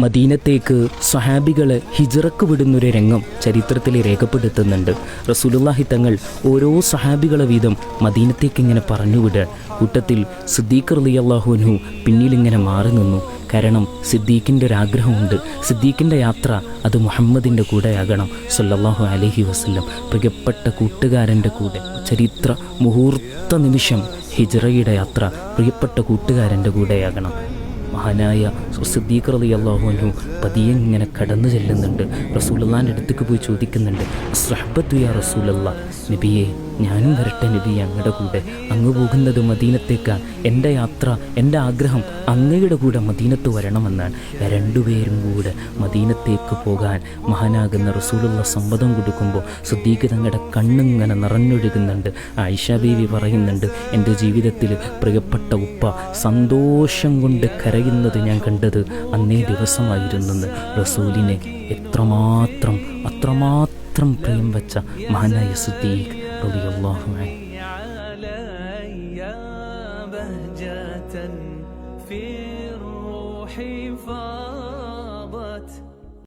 മദീനത്തേക്ക് സ്വഹാബികളെ ഹിജ്റക്ക് വിടുന്നൊരു രംഗം ചരിത്രത്തിൽ രേഖപ്പെടുത്തുന്നുണ്ട്. റസൂലുള്ളാഹി തങ്ങൾ ഓരോ സ്വഹാബികളെ വീതം മദീനത്തേക്ക് ഇങ്ങനെ പറഞ്ഞുവിടുക. കൂട്ടത്തിൽ സിദ്ദീഖ് റളിയല്ലാഹു അൻഹു പിന്നിലിങ്ങനെ മാറി നിന്നു. കാരണം സിദ്ദീഖിൻ്റെ ഒരാഗ്രഹമുണ്ട്. സിദ്ദീഖിൻ്റെ യാത്ര അത് മുഹമ്മദിൻ്റെ കൂടെയാകണം സല്ലല്ലാഹു അലൈഹി വസല്ലം, പ്രിയപ്പെട്ട കൂട്ടുകാരൻ്റെ കൂടെ. ചരിത്ര മുഹൂർത്ത നിമിഷം ഹിജ്റയുടെ യാത്ര പ്രിയപ്പെട്ട കൂട്ടുകാരൻ്റെ കൂടെയാകണം. മഹാനായ സിദ്ദീഖ് റളിയല്ലാഹു അൻഹു പതിയെ ഇങ്ങനെ കടന്നു ചെല്ലുന്നുണ്ട്. റസൂലുള്ളാഹിൻ്റെ അടുത്തേക്ക് പോയി ചോദിക്കുന്നുണ്ട്, അസ്റഹ്ബത്തു യാ റസൂലല്ലാഹ്, നബിയെ ഞാനും വരട്ടെ നബിയെ അങ്ങയുടെ കൂടെ. അങ്ങ് പോകുന്നത് മദീനത്തേക്കാണ്. എൻ്റെ യാത്ര, എൻ്റെ ആഗ്രഹം അങ്ങയുടെ കൂടെ മദീനത്ത് വരണമെന്നാണ്. രണ്ടുപേരും കൂടെ മദീനത്തേക്ക് പോകാൻ മഹാനാകുന്ന റസൂലുള്ളാഹി സമ്മതം കൊടുക്കുമ്പോൾ സിദ്ദീഖ് തങ്ങളുടെ കണ്ണിങ്ങനെ നിറഞ്ഞൊഴുകുന്നുണ്ട്. ആയിഷ ബീവി പറയുന്നുണ്ട്, എൻ്റെ ജീവിതത്തിൽ പ്രിയപ്പെട്ട ഉപ്പ സന്തോഷം കൊണ്ട് കരയുന്നത് ഞാൻ കണ്ടത് അന്നേ ദിവസമായിരുന്നെന്ന്. റസൂലിനെ അത്രമാത്രം പ്രിയം വച്ച മഹാനായ സിദ്ദീഖ് റളിയല്ലാഹു അൻഹു.